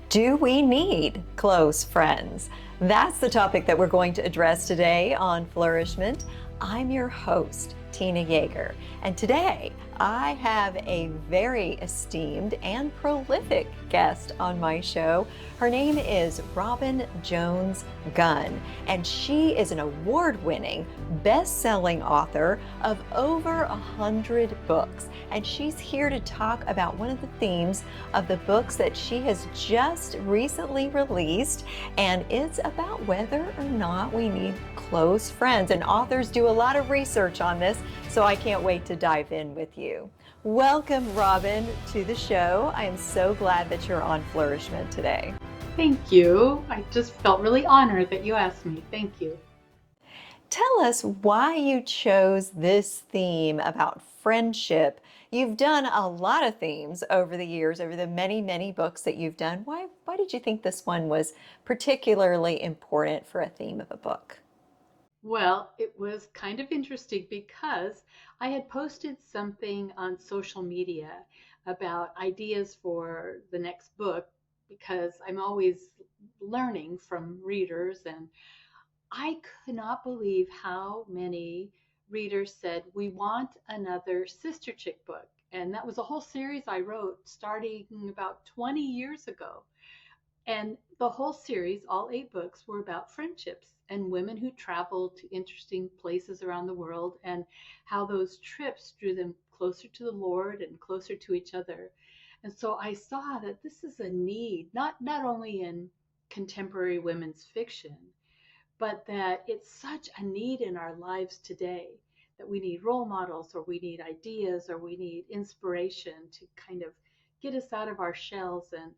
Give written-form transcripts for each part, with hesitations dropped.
Do we need close friends? That's the topic that we're going to address today on Flourish-Meant. I'm your host, Tina Yeager, and today I have a very esteemed and prolific guest on my show. Her name is Robin Jones Gunn, and she is an award-winning, best-selling author of over 100 books. And she's here to talk about one of the themes of the books that she has just recently released, and it's about whether or not we need close friends. And authors do a lot of research on this, so I can't wait to dive in with you. Welcome, Robin, to the show. I am so glad that you're on Flourish-Meant today. Thank you. I just felt really honored that you asked me. Thank you. Tell us why you chose this theme about friendship. You've done a lot of themes over the years, over the many, many books that you've done. Why did you think this one was particularly important for a theme of a book? Well, it was kind of interesting because I had posted something on social media about ideas for the next book because I'm always learning from readers, and I could not believe how many readers said, "We want another Sister Chick book." And that was a whole series I wrote starting about 20 years ago. And the whole series, all 8 books, were about friendships and women who traveled to interesting places around the world and how those trips drew them closer to the Lord and closer to each other. And so I saw that this is a need, not only in contemporary women's fiction, but that it's such a need in our lives today, that we need role models, or we need ideas, or we need inspiration to kind of get us out of our shells and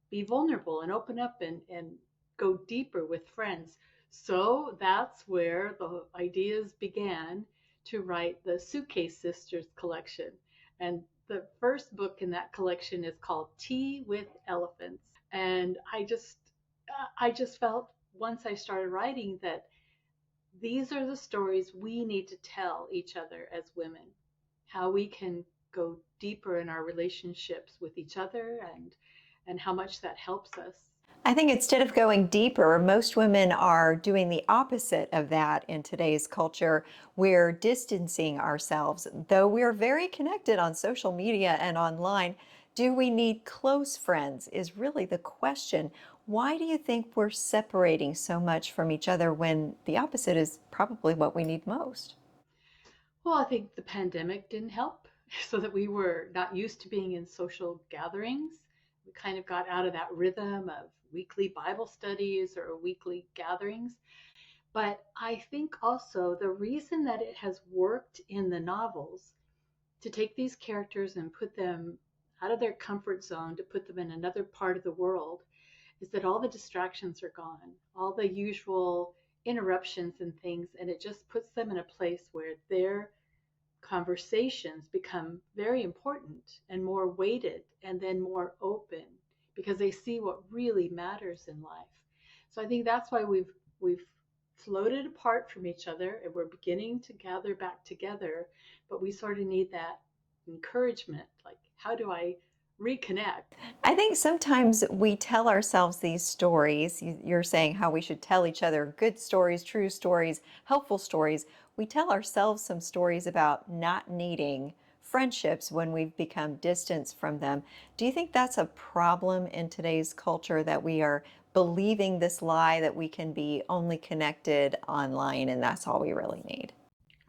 be vulnerable and open up and go deeper with friends. So that's where the ideas began to write the Suitcase Sisters collection. And the first book in that collection is called Tea with Elephants. And I just felt once I started writing that these are the stories we need to tell each other as women, how we can go deeper in our relationships with each other, and how much that helps us. I think instead of going deeper, most women are doing the opposite of that in today's culture. We're distancing ourselves, though we're very connected on social media and online. Do we need close friends is really the question. Why do you think we're separating so much from each other when the opposite is probably what we need most? Well, I think the pandemic didn't help, so that we were not used to being in social gatherings. We kind of got out of that rhythm of weekly Bible studies or weekly gatherings. But I think also the reason that it has worked in the novels to take these characters and put them out of their comfort zone, to put them in another part of the world, is that all the distractions are gone, all the usual interruptions and things, and it just puts them in a place where their conversations become very important and more weighted and then more open, because they see what really matters in life. So I think that's why we've floated apart from each other and we're beginning to gather back together, but we sort of need that encouragement, like, how do I reconnect? I think sometimes we tell ourselves these stories. You're saying how we should tell each other good stories, true stories, helpful stories. We tell ourselves some stories about not needing friendships when we've become distanced from them. Do you think that's a problem in today's culture, that we are believing this lie that we can be only connected online and that's all we really need?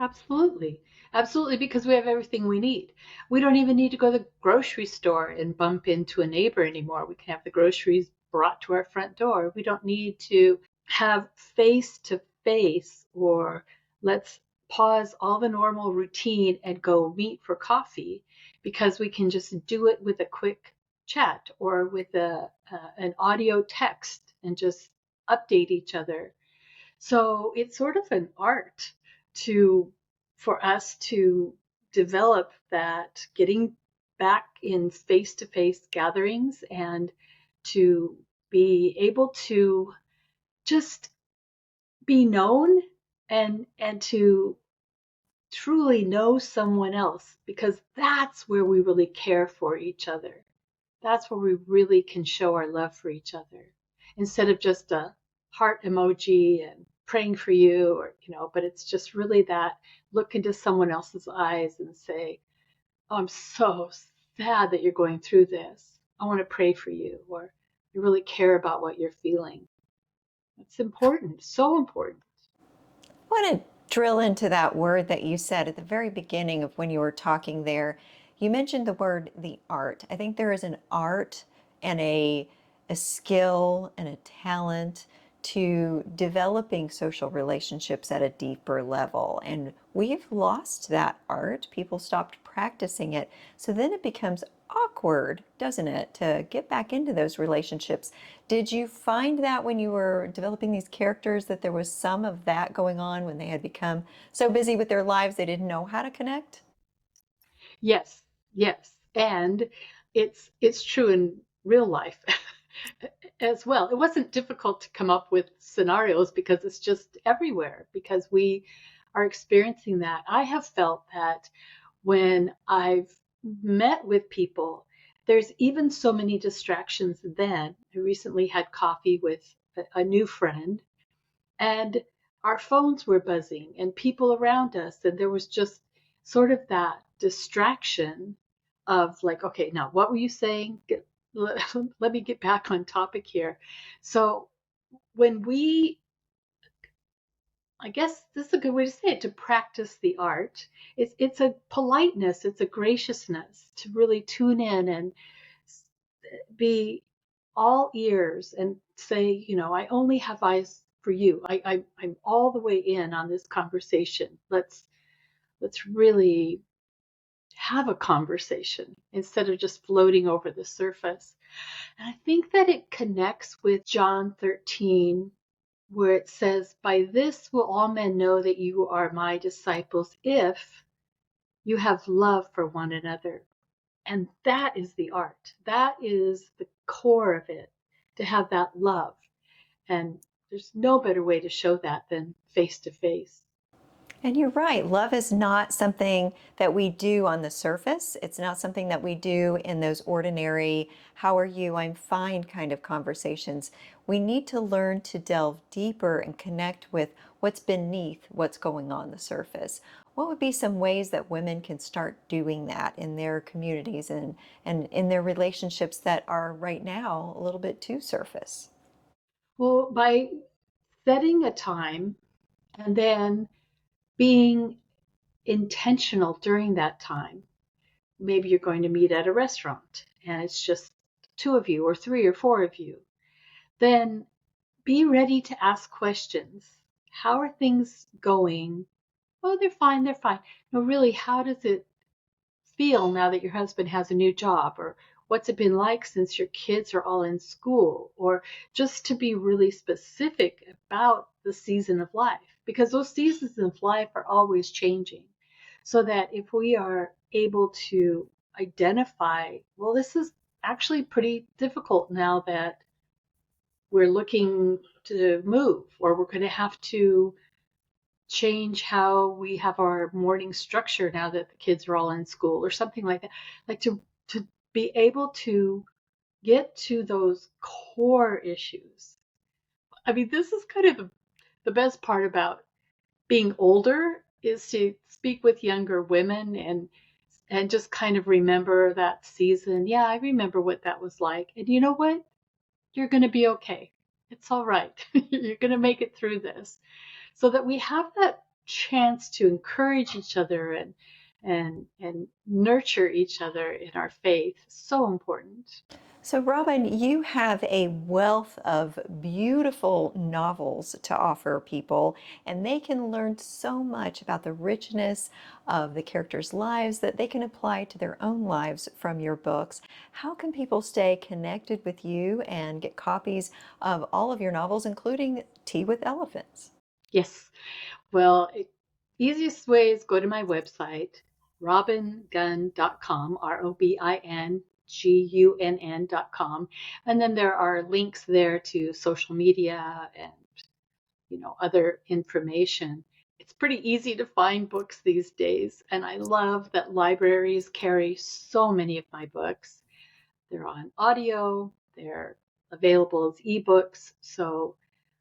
Absolutely. Absolutely, because we have everything we need. We don't even need to go to the grocery store and bump into a neighbor anymore. We can have the groceries brought to our front door. We don't need to have face to face, or let's pause all the normal routine and go meet for coffee, because we can just do it with a quick chat or with an audio text and just update each other. So it's sort of an art to for us to develop that, getting back in face-to-face gatherings, and to be able to just be known, and to truly know someone else, because that's where we really care for each other. that's where we really can show our love for each other instead of just a heart emoji and praying for you, or, but it's just really that look into someone else's eyes and say, oh, I'm so sad that you're going through this. I want to pray for you, or I really care about what you're feeling. It's important, so important. I want to drill into that word that you said at the very beginning of when you were talking there. You mentioned the word the art. I think there is an art and a skill and a talent to developing social relationships at a deeper level. And we've lost that art. People stopped practicing it. So then it becomes awkward, doesn't it, to get back into those relationships. Did you find that when you were developing these characters that there was some of that going on when they had become so busy with their lives they didn't know how to connect? Yes, yes. And it's true in real life as well. It wasn't difficult to come up with scenarios because it's just everywhere, because we are experiencing that. I have felt that when I've met with people, there's even so many distractions then. I recently had coffee with a new friend, and our phones were buzzing and people around us, and there was just sort of that distraction of like, okay, now what were you saying? Let me get back on topic here. So when we, I guess this is a good way to say it, to practice the art, it's a politeness, it's a graciousness to really tune in and be all ears and say, I only have eyes for you. I'm all the way in on this conversation. Let's really have a conversation instead of just floating over the surface. And I think that it connects with John 13, where it says, by this will all men know that you are my disciples, if you have love for one another. And that is the art. That is the core of it, to have that love. And there's no better way to show that than face to face. And you're right. Love is not something that we do on the surface. It's not something that we do in those ordinary, how are you, I'm fine kind of conversations. We need to learn to delve deeper and connect with what's beneath what's going on the surface. What would be some ways that women can start doing that in their communities and in their relationships that are right now a little bit too surface? Well, by setting a time and then being intentional during that time. Maybe you're going to meet at a restaurant and it's just two of you or three or four of you. Then be ready to ask questions. How are things going? Oh, they're fine, they're fine. No, really, how does it feel now that your husband has a new job? Or what's it been like since your kids are all in school? Or just to be really specific about the season of life, because those seasons of life are always changing. So that if we are able to identify, well, this is actually pretty difficult now that we're looking to move, or we're going to have to change how we have our morning structure now that the kids are all in school, or something like that. Like to be able to get to those core issues. I mean, this is kind of the best part about being older, is to speak with younger women and just kind of remember that season. Yeah, I remember what that was like. And you know what? You're going to be okay. It's all right. You're going to make it through this. So that we have that chance to encourage each other and nurture each other in our faith. So important. So, Robin, you have a wealth of beautiful novels to offer people, and they can learn so much about the richness of the characters' lives that they can apply to their own lives from your books. How can people stay connected with you and get copies of all of your novels, including Tea with Elephants? Yes. Well, easiest way is go to my website, robingunn.com, ROBINGUNN.com. And then there are links there to social media and, other information. It's pretty easy to find books these days. And I love that libraries carry so many of my books. they're on audio, they're available as ebooks. So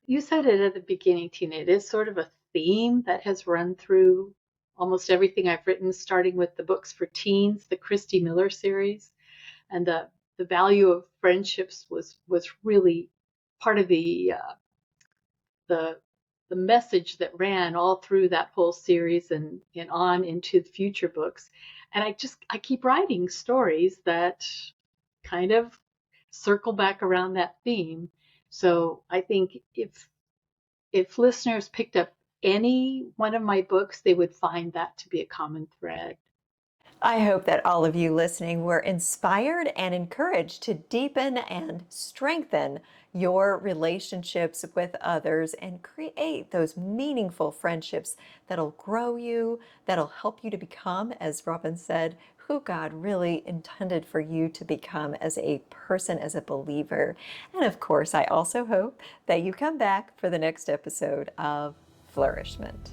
you said it at the beginning, Tina. It is sort of a theme that has run through almost everything I've written, starting with the books for teens, the Christy Miller series, and the value of friendships was really part of the the message that ran all through that whole series and on into the future books. And I keep writing stories that kind of circle back around that theme. So I think if listeners picked up any one of my books, they would find that to be a common thread. I hope that all of you listening were inspired and encouraged to deepen and strengthen your relationships with others and create those meaningful friendships that'll grow you, that'll help you to become, as Robin said, who God really intended for you to become as a person, as a believer. And of course, I also hope that you come back for the next episode of Flourishment.